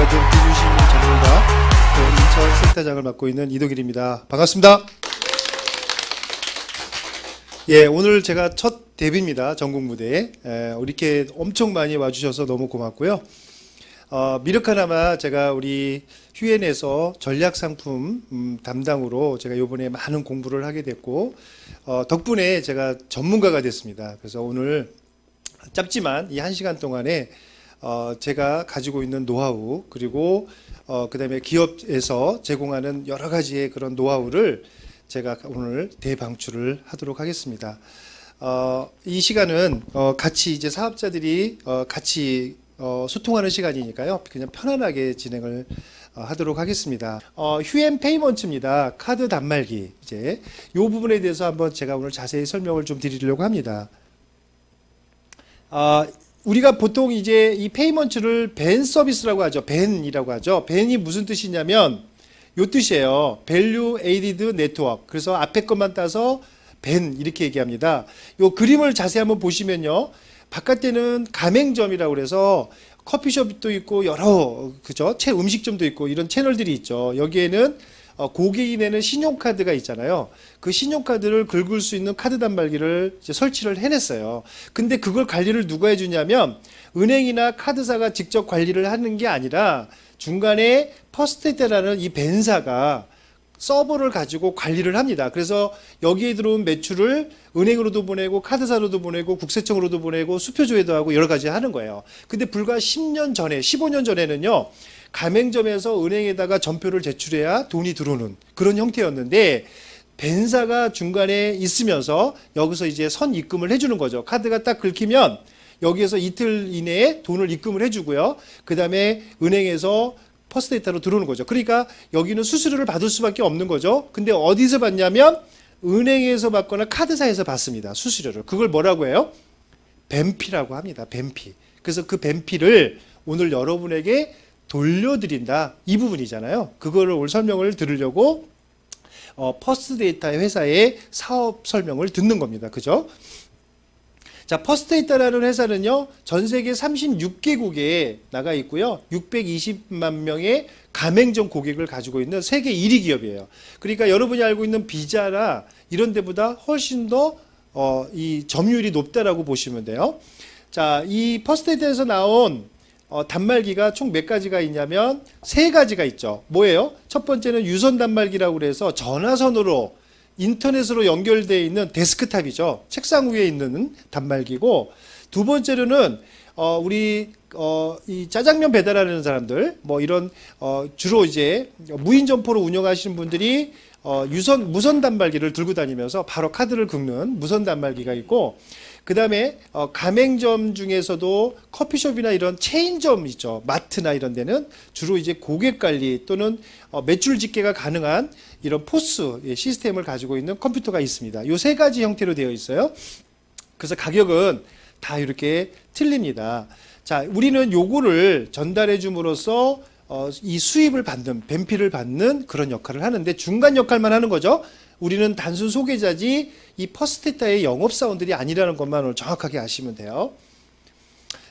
받은 비주시민 전문가 인천 센터장을 맡고 있는 이도길입니다. 반갑습니다. 예, 오늘 제가 첫 데뷔입니다. 전국 무대에. 이렇게 엄청 많이 와주셔서 너무 고맙고요. 미륵 하나마 제가 우리 휴엔에서 전략상품 담당으로 제가 이번에 많은 공부를 하게 됐고 덕분에 제가 전문가가 됐습니다. 그래서 오늘 짧지만 이 1시간 동안에 제가 가지고 있는 노하우 그리고 그 다음에 기업에서 제공하는 여러 가지의 그런 노하우를 제가 오늘 대방출을 하도록 하겠습니다. 이 시간은 같이 이제 사업자들이 같이 소통하는 시간이니까요. 그냥 편안하게 진행을 하도록 하겠습니다. 휴엔 페이먼츠입니다. 카드 단말기. 이제 이 부분에 대해서 한번 제가 오늘 자세히 설명을 좀 드리려고 합니다. 우리가 보통 이제 이 페이먼츠를 벤 서비스라고 하죠. 벤이라고 하죠. 벤이 무슨 뜻이냐면 요 뜻이에요. Value Added Network. 그래서 앞에 것만 따서 벤 이렇게 얘기합니다. 요 그림을 자세히 한번 보시면요. 바깥에는 가맹점이라고 그래서 커피숍도 있고 여러 그죠? 음식점도 있고 이런 채널들이 있죠. 여기에는 고객이 내는 신용카드가 있잖아요. 그 신용카드를 긁을 수 있는 카드 단말기를 이제 설치를 해냈어요. 근데 그걸 관리를 누가 해주냐면 은행이나 카드사가 직접 관리를 하는 게 아니라 중간에 퍼스트데이터라는 이 벤사가 서버를 가지고 관리를 합니다. 그래서 여기에 들어온 매출을 은행으로도 보내고 카드사로도 보내고 국세청으로도 보내고 수표조회도 하고 여러 가지 하는 거예요. 근데 불과 10년 전에 15년 전에는요. 가맹점에서 은행에다가 전표를 제출해야 돈이 들어오는 그런 형태였는데 벤사가 중간에 있으면서 여기서 이제 선 입금을 해주는 거죠. 카드가 딱 긁히면 여기에서 이틀 이내에 돈을 입금을 해주고요. 그 다음에 은행에서 퍼스데이터로 들어오는 거죠. 그러니까 여기는 수수료를 받을 수밖에 없는 거죠. 근데 어디서 받냐면 은행에서 받거나 카드사에서 받습니다. 수수료를. 그걸 뭐라고 해요? 벤피라고 합니다. 벤피. 그래서 그 벤피를 오늘 여러분에게 돌려드린다. 이 부분이잖아요. 그거를 오늘 설명을 들으려고 퍼스트데이터 회사의 사업 설명을 듣는 겁니다. 그죠? 자, 퍼스트데이터라는 회사는요, 전 세계 36개국에 나가 있고요, 620만 명의 가맹점 고객을 가지고 있는 세계 1위 기업이에요. 그러니까 여러분이 알고 있는 비자나 이런 데보다 훨씬 더 이 점유율이 높다라고 보시면 돼요. 자, 이 퍼스트데이터에서 나온 단말기가 총 몇 가지가 있냐면 3가지가 있죠. 뭐예요? 첫 번째는 유선 단말기라고 그래서 전화선으로 인터넷으로 연결되어 있는 데스크탑이죠. 책상 위에 있는 단말기고, 두 번째로는 우리 이 짜장면 배달하는 사람들 뭐 이런 주로 이제 무인 점포로 운영하시는 분들이 무선 단말기를 들고 다니면서 바로 카드를 긁는 무선 단말기가 있고, 그 다음에 가맹점 중에서도 커피숍이나 이런 체인점 있죠. 마트나 이런 데는 주로 이제 고객 관리 또는 매출 집계가 가능한 이런 포스 시스템을 가지고 있는 컴퓨터가 있습니다. 이 3가지 형태로 되어 있어요. 그래서 가격은 다 이렇게 틀립니다. 자, 우리는 요거를 전달해 줌으로써 이 수입을 받는, 벤피를 받는 그런 역할을 하는데 중간 역할만 하는 거죠. 우리는 단순 소개자지 이 퍼스트데이터의 영업사원들이 아니라는 것만 오늘 정확하게 아시면 돼요.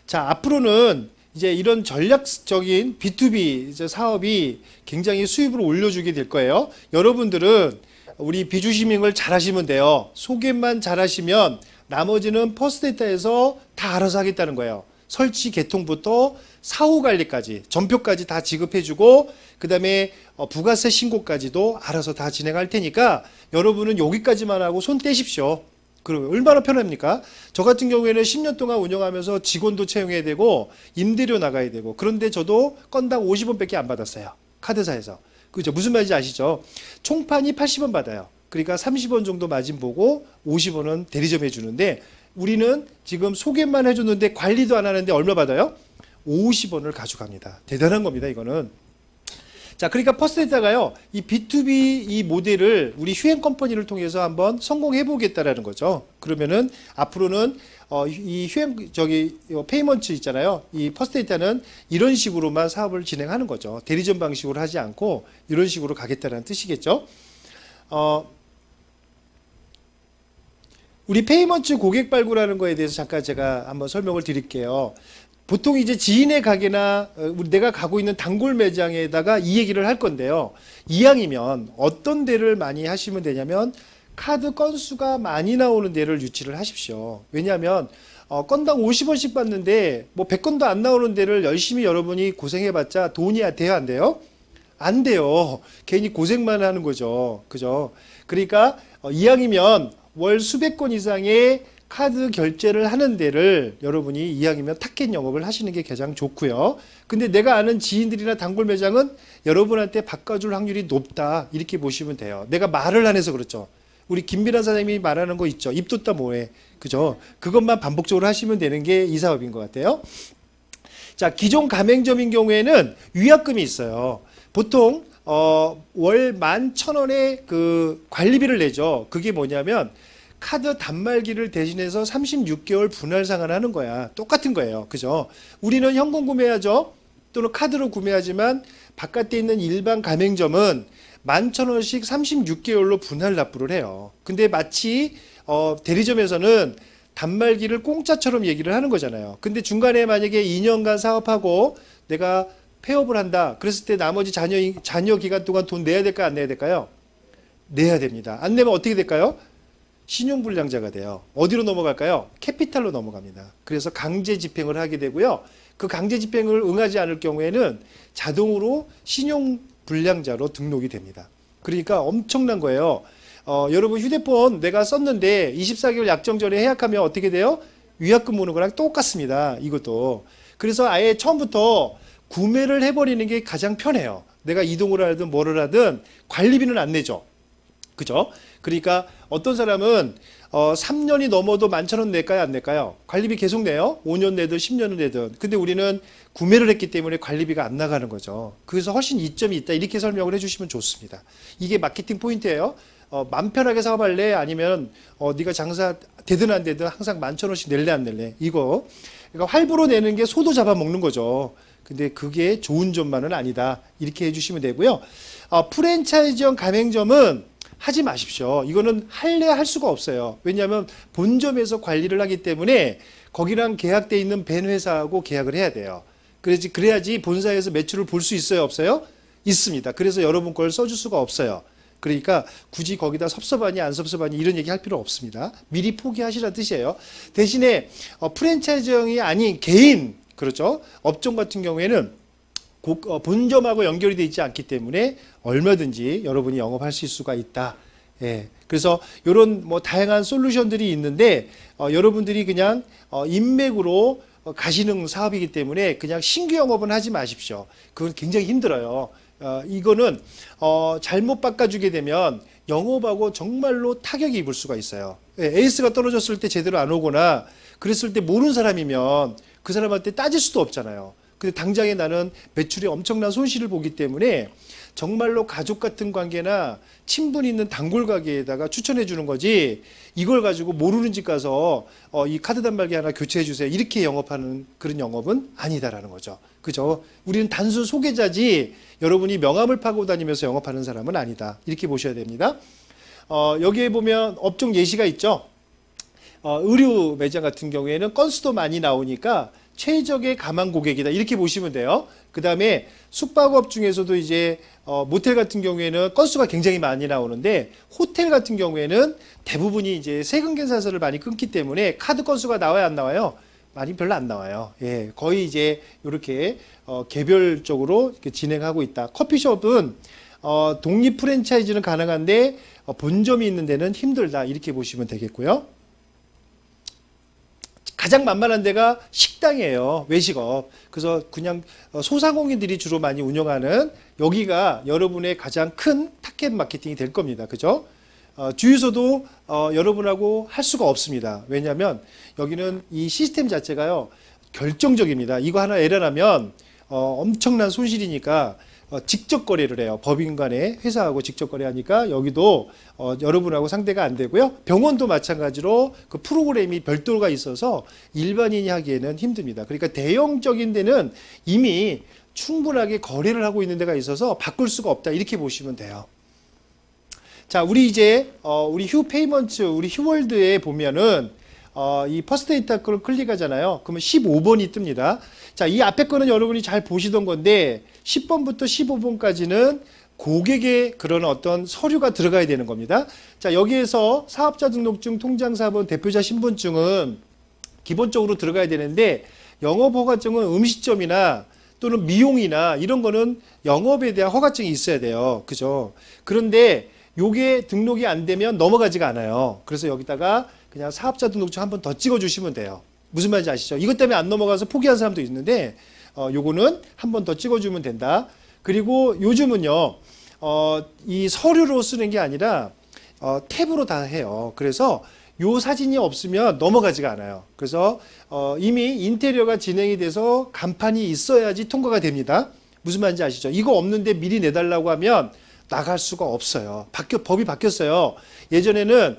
자, 앞으로는 이제 이런 전략적인 B2B 이제 사업이 굉장히 수입을 올려주게 될 거예요. 여러분들은 우리 비주시밍을 잘 하시면 돼요. 소개만 잘 하시면 나머지는 퍼스트데이터에서 다 알아서 하겠다는 거예요. 설치 개통부터 사후 관리까지 전표까지 다 지급해주고 그 다음에 부가세 신고까지도 알아서 다 진행할 테니까 여러분은 여기까지만 하고 손 떼십시오. 그럼 얼마나 편합니까? 저 같은 경우에는 10년 동안 운영하면서 직원도 채용해야 되고 임대료 나가야 되고, 그런데 저도 건당 50원밖에 안 받았어요. 카드사에서. 그죠? 무슨 말인지 아시죠? 총판이 80원 받아요. 그러니까 30원 정도 마진 보고 50원은 대리점 해주는데, 우리는 지금 소개만 해줬는데 관리도 안 하는데 얼마 받아요? 50원을 가져갑니다. 대단한 겁니다, 이거는. 자, 그러니까 퍼스트데이터가요, 이 B2B 이 모델을 우리 휴엔 컴퍼니를 통해서 한번 성공해 보겠다라는 거죠. 그러면은 앞으로는 이 휴엔 페이먼츠 있잖아요. 이 퍼스트데이터는 이런 식으로만 사업을 진행하는 거죠. 대리점 방식으로 하지 않고 이런 식으로 가겠다는 뜻이겠죠. 우리 페이먼츠 고객 발굴하는 거에 대해서 잠깐 제가 한번 설명을 드릴게요. 보통 이제 지인의 가게나 내가 가고 있는 단골 매장에다가 이 얘기를 할 건데요. 이왕이면 어떤 데를 많이 하시면 되냐면 카드 건수가 많이 나오는 데를 유치를 하십시오. 왜냐하면 건당 50원씩 받는데 뭐 100건도 안 나오는 데를 열심히 여러분이 고생해봤자 돈이 돼요, 안 돼요? 안 돼요. 괜히 고생만 하는 거죠. 그죠? 그러니까 이왕이면 월 수백 건 이상의 카드 결제를 하는 데를 여러분이 이왕이면 타켓 영업을 하시는 게 가장 좋고요. 근데 내가 아는 지인들이나 단골 매장은 여러분한테 바꿔줄 확률이 높다. 이렇게 보시면 돼요. 내가 말을 안 해서 그렇죠. 우리 김비란 사장님이 말하는 거 있죠. 입 뒀다 뭐해. 그죠? 그것만 반복적으로 하시면 되는 게 이 사업인 것 같아요. 자, 기존 가맹점인 경우에는 위약금이 있어요. 보통 월 11,000원의 그 관리비를 내죠. 그게 뭐냐면 카드 단말기를 대신해서 36개월 분할 상환하는 거야. 똑같은 거예요. 그죠? 우리는 현금 구매하죠. 또는 카드로 구매하지만 바깥에 있는 일반 가맹점은 11,000원씩 36개월로 분할 납부를 해요. 근데 마치 대리점에서는 단말기를 공짜처럼 얘기를 하는 거잖아요. 근데 중간에 만약에 2년간 사업하고 내가 폐업을 한다. 그랬을 때 나머지 자녀 기간 동안 돈 내야 될까요? 안 내야 될까요? 내야 됩니다. 안 내면 어떻게 될까요? 신용불량자가 돼요. 어디로 넘어갈까요? 캐피탈로 넘어갑니다. 그래서 강제 집행을 하게 되고요. 그 강제 집행을 응하지 않을 경우에는 자동으로 신용불량자로 등록이 됩니다. 그러니까 엄청난 거예요. 여러분 휴대폰 내가 썼는데 24개월 약정 전에 해약하면 어떻게 돼요? 위약금 오는 거랑 똑같습니다. 이것도. 그래서 아예 처음부터 구매를 해버리는 게 가장 편해요. 내가 이동을 하든 뭐를 하든 관리비는 안 내죠. 그죠? 그러니까 어떤 사람은 3년이 넘어도 11,000원 낼까요? 안 낼까요? 관리비 계속 내요. 5년 내든 10년을 내든. 근데 우리는 구매를 했기 때문에 관리비가 안 나가는 거죠. 그래서 훨씬 이점이 있다. 이렇게 설명을 해주시면 좋습니다. 이게 마케팅 포인트예요. 맘 편하게 사업할래? 아니면 네가 장사 되든 안 되든 항상 11,000원씩 낼래 안 낼래? 이거. 그러니까 할부로 내는 게 소도 잡아먹는 거죠. 근데 그게 좋은 점만은 아니다. 이렇게 해주시면 되고요. 프랜차이즈형 가맹점은 하지 마십시오. 이거는 할래 할 수가 없어요. 왜냐하면 본점에서 관리를 하기 때문에 거기랑 계약돼 있는 벤 회사하고 계약을 해야 돼요. 그래야지 본사에서 매출을 볼 수 있어요, 없어요? 있습니다. 그래서 여러분 걸 써줄 수가 없어요. 그러니까 굳이 거기다 섭섭하니 안 섭섭하니 이런 얘기 할 필요 없습니다. 미리 포기하시라는 뜻이에요. 대신에 프랜차이즈형이 아닌 개인, 그렇죠? 업종 같은 경우에는 본점하고 연결이 되어 있지 않기 때문에 얼마든지 여러분이 영업할 수가 있다. 예. 그래서 이런 뭐 다양한 솔루션들이 있는데 여러분들이 그냥 인맥으로 가시는 사업이기 때문에 그냥 신규 영업은 하지 마십시오. 그건 굉장히 힘들어요. 이거는 잘못 바꿔주게 되면 영업하고 정말로 타격이 입을 수가 있어요. 예, 에이스가 떨어졌을 때 제대로 안 오거나 그랬을 때 모르는 사람이면 그 사람한테 따질 수도 없잖아요. 근데 당장에 나는 매출에 엄청난 손실을 보기 때문에 정말로 가족 같은 관계나 친분 있는 단골 가게에다가 추천해 주는 거지, 이걸 가지고 모르는 집 가서 이 카드 단말기 하나 교체해 주세요 이렇게 영업하는 그런 영업은 아니다라는 거죠. 그죠? 우리는 단순 소개자지 여러분이 명함을 파고 다니면서 영업하는 사람은 아니다. 이렇게 보셔야 됩니다. 여기에 보면 업종 예시가 있죠. 의류 매장 같은 경우에는 건수도 많이 나오니까 최적의 가망 고객이다. 이렇게 보시면 돼요. 그 다음에 숙박업 중에서도 이제 모텔 같은 경우에는 건수가 굉장히 많이 나오는데 호텔 같은 경우에는 대부분이 이제 세금 계산서를 많이 끊기 때문에 카드 건수가 나와요, 안 나와요? 많이 별로 안 나와요. 예, 거의 이제 이렇게 개별적으로 이렇게 진행하고 있다. 커피숍은 독립 프랜차이즈는 가능한데 본점이 있는 데는 힘들다. 이렇게 보시면 되겠고요. 가장 만만한 데가 식당이에요. 외식업. 그래서 그냥 소상공인들이 주로 많이 운영하는 여기가 여러분의 가장 큰 타겟 마케팅이 될 겁니다. 그죠? 주유소도 여러분하고 할 수가 없습니다. 왜냐하면 여기는 이 시스템 자체가요 결정적입니다. 이거 하나 에러 나면 엄청난 손실이니까 직접 거래를 해요. 법인 간에 회사하고 직접 거래하니까 여기도 여러분하고 상대가 안 되고요. 병원도 마찬가지로 그 프로그램이 별도가 있어서 일반인이 하기에는 힘듭니다. 그러니까 대형적인 데는 이미 충분하게 거래를 하고 있는 데가 있어서 바꿀 수가 없다. 이렇게 보시면 돼요. 자, 우리 이제 우리 휴 페이먼츠, 우리 휴월드에 보면은 이 퍼스트 데이터 걸 클릭하잖아요. 그러면 15번이 뜹니다. 자, 이 앞에 거는 여러분이 잘 보시던 건데 10번부터 15번까지는 고객의 그런 어떤 서류가 들어가야 되는 겁니다. 자, 여기에서 사업자 등록증, 통장사본, 대표자 신분증은 기본적으로 들어가야 되는데 영업허가증은 음식점이나 또는 미용이나 이런 거는 영업에 대한 허가증이 있어야 돼요. 그죠? 그런데 요게 등록이 안 되면 넘어가지가 않아요. 그래서 여기다가 그냥 사업자 등록증 한 번 더 찍어주시면 돼요. 무슨 말인지 아시죠? 이것 때문에 안 넘어가서 포기한 사람도 있는데 요거는 한 번 더 찍어주면 된다. 그리고 요즘은요, 이 서류로 쓰는 게 아니라 탭으로 다 해요. 그래서 요 사진이 없으면 넘어가지가 않아요. 그래서 이미 인테리어가 진행이 돼서 간판이 있어야지 통과가 됩니다. 무슨 말인지 아시죠? 이거 없는데 미리 내달라고 하면 나갈 수가 없어요. 법이 바뀌었어요. 예전에는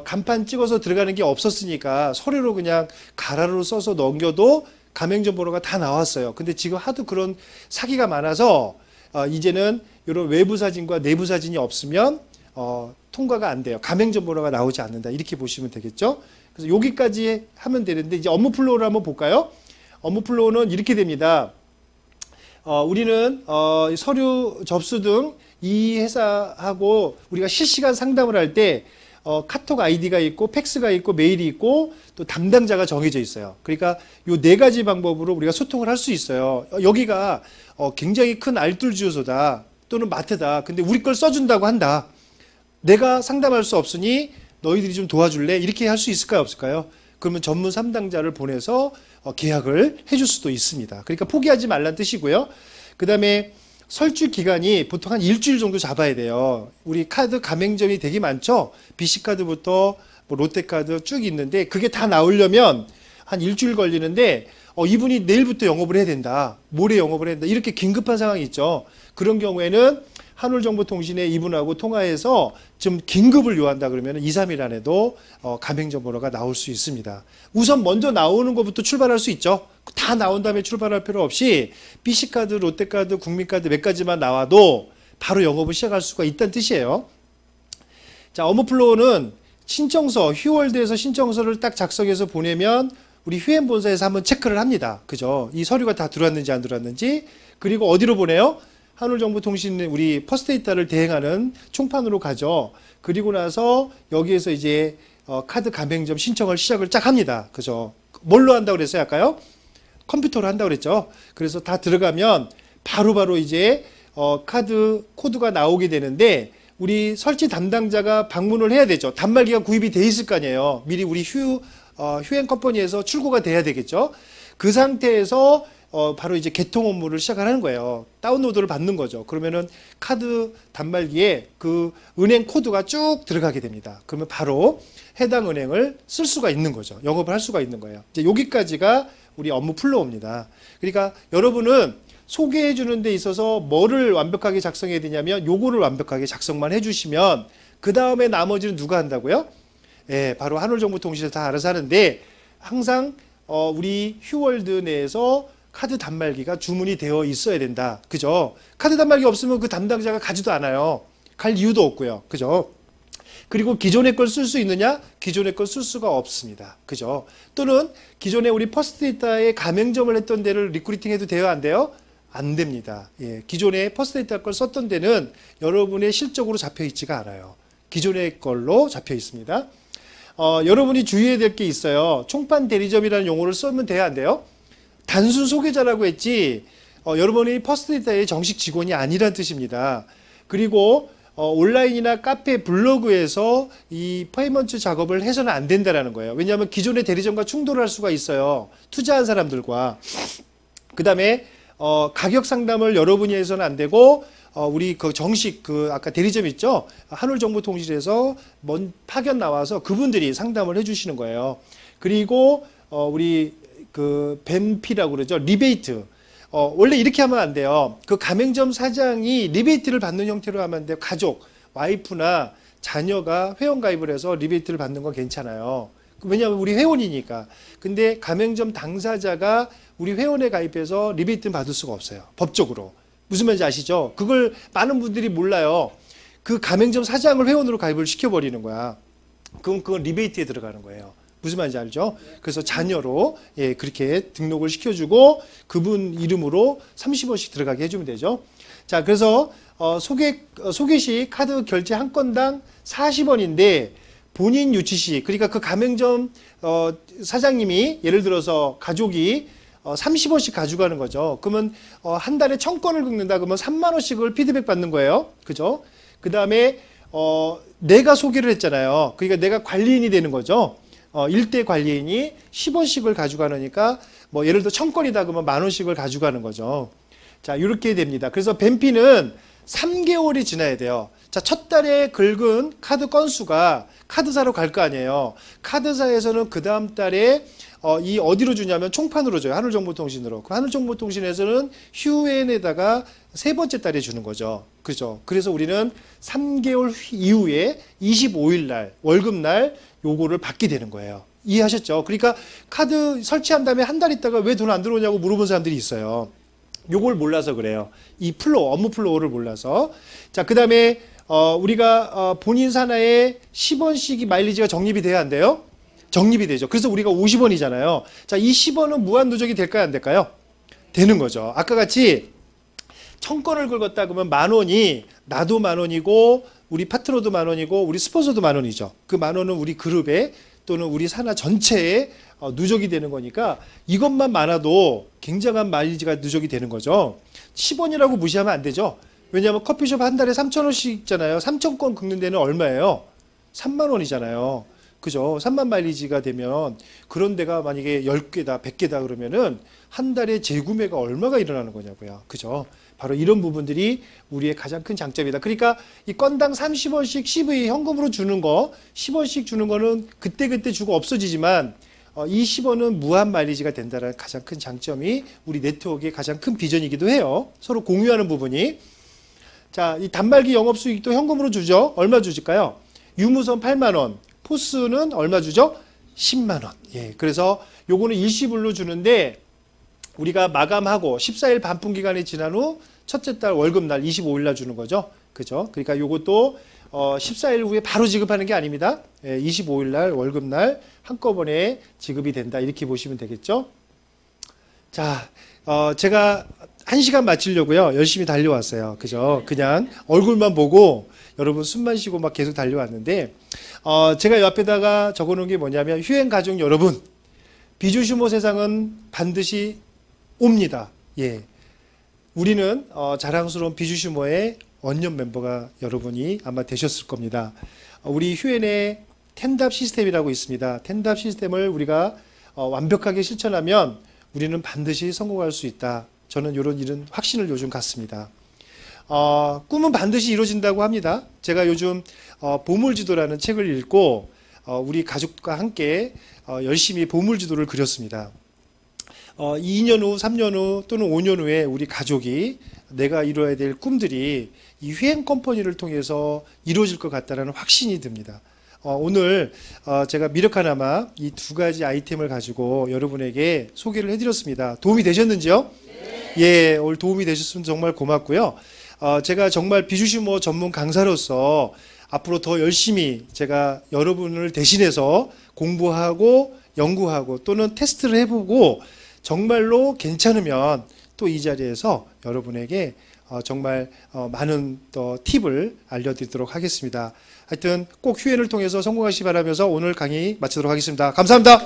간판 찍어서 들어가는 게 없었으니까 서류로 그냥 가라로 써서 넘겨도 가맹점 번호가 다 나왔어요. 근데 지금 하도 그런 사기가 많아서 이제는 이런 외부 사진과 내부 사진이 없으면 통과가 안 돼요. 가맹점 번호가 나오지 않는다. 이렇게 보시면 되겠죠. 그래서 여기까지 하면 되는데 이제 업무 플로우를 한번 볼까요? 업무 플로우는 이렇게 됩니다. 우리는 서류 접수 등 이 회사하고 우리가 실시간 상담을 할 때 카톡 아이디가 있고 팩스가 있고 메일이 있고 또 담당자가 정해져 있어요. 그러니까 요 네 가지 방법으로 우리가 소통을 할 수 있어요. 여기가 굉장히 큰 알뜰 주유소다 또는 마트다. 근데 우리 걸 써준다고 한다. 내가 상담할 수 없으니 너희들이 좀 도와줄래? 이렇게 할 수 있을까요? 없을까요? 그러면 전문 상담자를 보내서 계약을 해줄 수도 있습니다. 그러니까 포기하지 말란 뜻이고요. 그 다음에 설주 기간이 보통 한 일주일 정도 잡아야 돼요. 우리 카드 가맹점이 되게 많죠. BC카드부터 뭐 롯데카드 쭉 있는데 그게 다 나오려면 한 일주일 걸리는데 이분이 내일부터 영업을 해야 된다. 모레 영업을 해야 된다. 이렇게 긴급한 상황이 있죠. 그런 경우에는 한울정보통신에 이분하고 통화해서 좀 긴급을 요한다 그러면 2, 3일 안에도 가맹점 번호가 나올 수 있습니다. 우선 먼저 나오는 것부터 출발할 수 있죠. 다 나온 다음에 출발할 필요 없이 BC카드, 롯데카드, 국민카드 몇 가지만 나와도 바로 영업을 시작할 수가 있다는 뜻이에요. 자, 업무플로우는 신청서, 휴월드에서 신청서를 딱 작성해서 보내면 우리 휴엔본사에서 한번 체크를 합니다. 그죠? 이 서류가 다 들어왔는지 안 들어왔는지. 그리고 어디로 보내요? 한울정보통신 우리 퍼스트데이터를 대행하는 총판으로 가죠. 그리고 나서 여기에서 이제 카드 가맹점 신청을 시작을 쫙 합니다. 그죠? 뭘로 한다고 그랬어요? 아까요? 컴퓨터로 한다고 그랬죠. 그래서 다 들어가면 바로바로 이제 카드 코드가 나오게 되는데 우리 설치 담당자가 방문을 해야 되죠. 단말기가 구입이 돼 있을 거 아니에요. 미리 우리 휴엔 컴퍼니에서 출고가 돼야 되겠죠. 그 상태에서 바로 이제 개통 업무를 시작하는 거예요. 다운로드를 받는 거죠. 그러면은 카드 단말기에 그 은행 코드가 쭉 들어가게 됩니다. 그러면 바로 해당 은행을 쓸 수가 있는 거죠. 영업을 할 수가 있는 거예요. 이제 여기까지가 우리 업무 플로우입니다. 그러니까 여러분은 소개해 주는 데 있어서 뭐를 완벽하게 작성해야 되냐면 요거를 완벽하게 작성만 해주시면 그 다음에 나머지는 누가 한다고요? 예, 바로 한울정보통신에서 다 알아서 하는데 항상 우리 휴월드 내에서 카드 단말기가 주문이 되어 있어야 된다. 그죠? 카드 단말기 없으면 그 담당자가 가지도 않아요. 갈 이유도 없고요. 그죠? 그리고 기존의 걸 쓸 수 있느냐? 기존의 걸 쓸 수가 없습니다. 그죠? 또는 기존에 우리 퍼스트데이터에 가맹점을 했던 데를 리크루팅 해도 돼요? 안 돼요? 안 됩니다. 예, 기존에 퍼스트데이터 걸 썼던 데는 여러분의 실적으로 잡혀 있지가 않아요. 기존의 걸로 잡혀 있습니다. 여러분이 주의해야 될 게 있어요. 총판 대리점이라는 용어를 쓰면 돼요? 안 돼요? 단순 소개자라고 했지 여러분이 퍼스트데이터의 정식 직원이 아니란 뜻입니다. 그리고 온라인이나 카페, 블로그에서 이 페이먼트 작업을 해서는 안 된다는 거예요. 왜냐하면 기존의 대리점과 충돌을 할 수가 있어요. 투자한 사람들과. 그 다음에 가격 상담을 여러분이 해서는 안 되고 우리 그 정식 아까 대리점 있죠? 한울정보통신에서 파견 나와서 그분들이 상담을 해주시는 거예요. 그리고 우리 벤피라고 그러죠. 리베이트. 원래 이렇게 하면 안 돼요. 그 가맹점 사장이 리베이트를 받는 형태로 하면 안 돼요. 가족, 와이프나 자녀가 회원가입을 해서 리베이트를 받는 건 괜찮아요. 왜냐하면 우리 회원이니까. 근데 가맹점 당사자가 우리 회원에 가입해서 리베이트는 받을 수가 없어요. 법적으로. 무슨 말인지 아시죠? 그걸 많은 분들이 몰라요. 그 가맹점 사장을 회원으로 가입을 시켜버리는 거야. 그건 리베이트에 들어가는 거예요. 무슨 말인지 알죠? 그래서 자녀로 예, 그렇게 등록을 시켜주고 그분 이름으로 30원씩 들어가게 해주면 되죠. 자, 그래서 소개 시 카드 결제 한 건당 40원인데 본인 유치시, 그러니까 그 가맹점 사장님이 예를 들어서 가족이 30원씩 가져가는 거죠. 그러면 한 달에 1000건을 긁는다 그러면 3만 원씩을 피드백 받는 거예요. 그죠? 그 다음에 내가 소개를 했잖아요. 그러니까 내가 관리인이 되는 거죠. 1대 관리인이 10원씩을 가져가니까 뭐 예를 들어 1000건이다 그러면 10,000원씩을 가져가는 거죠. 자, 이렇게 됩니다. 그래서 벤피는 3개월이 지나야 돼요. 자, 첫 달에 긁은 카드 건수가 카드사로 갈 거 아니에요. 카드사에서는 그 다음 달에 이 어디로 주냐면 총판으로 줘요. 한울정보통신으로. 그 한울정보통신에서는 휴엔에다가 세 번째 달에 주는 거죠. 그죠? 그래서 우리는 3개월 이후에 25일 날, 월급날 요거를 받게 되는 거예요. 이해하셨죠? 그러니까 카드 설치한 다음에 한 달 있다가 왜 돈 안 들어오냐고 물어본 사람들이 있어요. 요걸 몰라서 그래요. 이 플로우, 업무 플로우를 몰라서. 자, 그 다음에 우리가 본인 산하에 10원씩이 마일리지가 적립이 돼야 안 돼요? 적립이 되죠. 그래서 우리가 50원이잖아요. 자, 이 10원은 무한 누적이 될까요? 안 될까요? 되는 거죠. 아까 같이 1000건을 긁었다 그러면 10,000원이 나도 10,000원이고 우리 파트너도 10,000원이고 우리 스폰서도 10,000원이죠. 그 10,000원은 우리 그룹에 또는 우리 산하 전체에 누적이 되는 거니까 이것만 많아도 굉장한 마일리지가 누적이 되는 거죠. 10원이라고 무시하면 안 되죠. 왜냐하면 커피숍 한 달에 3,000원씩 있잖아요. 3,000건 긁는 데는 얼마예요? 3만 원이잖아요. 그죠? 3만 마일리지가 되면 그런 데가 만약에 10개다, 100개다 그러면은 한 달에 재구매가 얼마가 일어나는 거냐고요. 그죠? 바로 이런 부분들이 우리의 가장 큰 장점이다. 그러니까 이 건당 30원씩 CV 현금으로 주는 거, 10원씩 주는 거는 그때그때 주고 없어지지만 이 10원은 무한 마일리지가 된다는 가장 큰 장점이 우리 네트워크의 가장 큰 비전이기도 해요. 서로 공유하는 부분이. 자, 이 단말기 영업수익도 현금으로 주죠. 얼마 주실까요? 유무선 8만 원, 포스는 얼마 주죠? 10만 원. 예, 그래서 요거는 일시불로 주는데 우리가 마감하고 14일 반품 기간이 지난 후 첫째 달 월급날 25일 날 주는 거죠. 그죠? 그러니까 요것도 14일 후에 바로 지급하는 게 아닙니다. 25일 날 월급날 한꺼번에 지급이 된다. 이렇게 보시면 되겠죠. 자, 제가 1시간 마치려고요. 열심히 달려왔어요. 그죠? 그냥 얼굴만 보고 여러분 숨만 쉬고 막 계속 달려왔는데 제가 옆에다가 적어놓은 게 뭐냐면 휴행 가족 여러분, 비주슈모 세상은 반드시 옵니다. 예, 우리는 자랑스러운 비주슈모의 원년 멤버가 여러분이 아마 되셨을 겁니다. 우리 휴엔에 텐답 시스템이라고 있습니다. 텐답 시스템을 우리가 완벽하게 실천하면 우리는 반드시 성공할 수 있다. 저는 이런 확신을 요즘 갖습니다. 꿈은 반드시 이루어진다고 합니다. 제가 요즘 보물지도라는 책을 읽고 우리 가족과 함께 열심히 보물지도를 그렸습니다. 2년 후, 3년 후 또는 5년 후에 우리 가족이 내가 이루어야 될 꿈들이 이 휴행 컴퍼니를 통해서 이루어질 것 같다는 확신이 듭니다. 오늘 제가 미력하나마 이 두 가지 아이템을 가지고 여러분에게 소개를 해드렸습니다. 도움이 되셨는지요? 네. 예, 오늘 도움이 되셨으면 정말 고맙고요. 제가 정말 비주슈모 전문 강사로서 앞으로 더 열심히 제가 여러분을 대신해서 공부하고 연구하고 또는 테스트를 해보고 정말로 괜찮으면 또 이 자리에서 여러분에게 정말 많은 팁을 알려드리도록 하겠습니다. 하여튼 꼭 휴엔을 통해서 성공하시기 바라면서 오늘 강의 마치도록 하겠습니다. 감사합니다.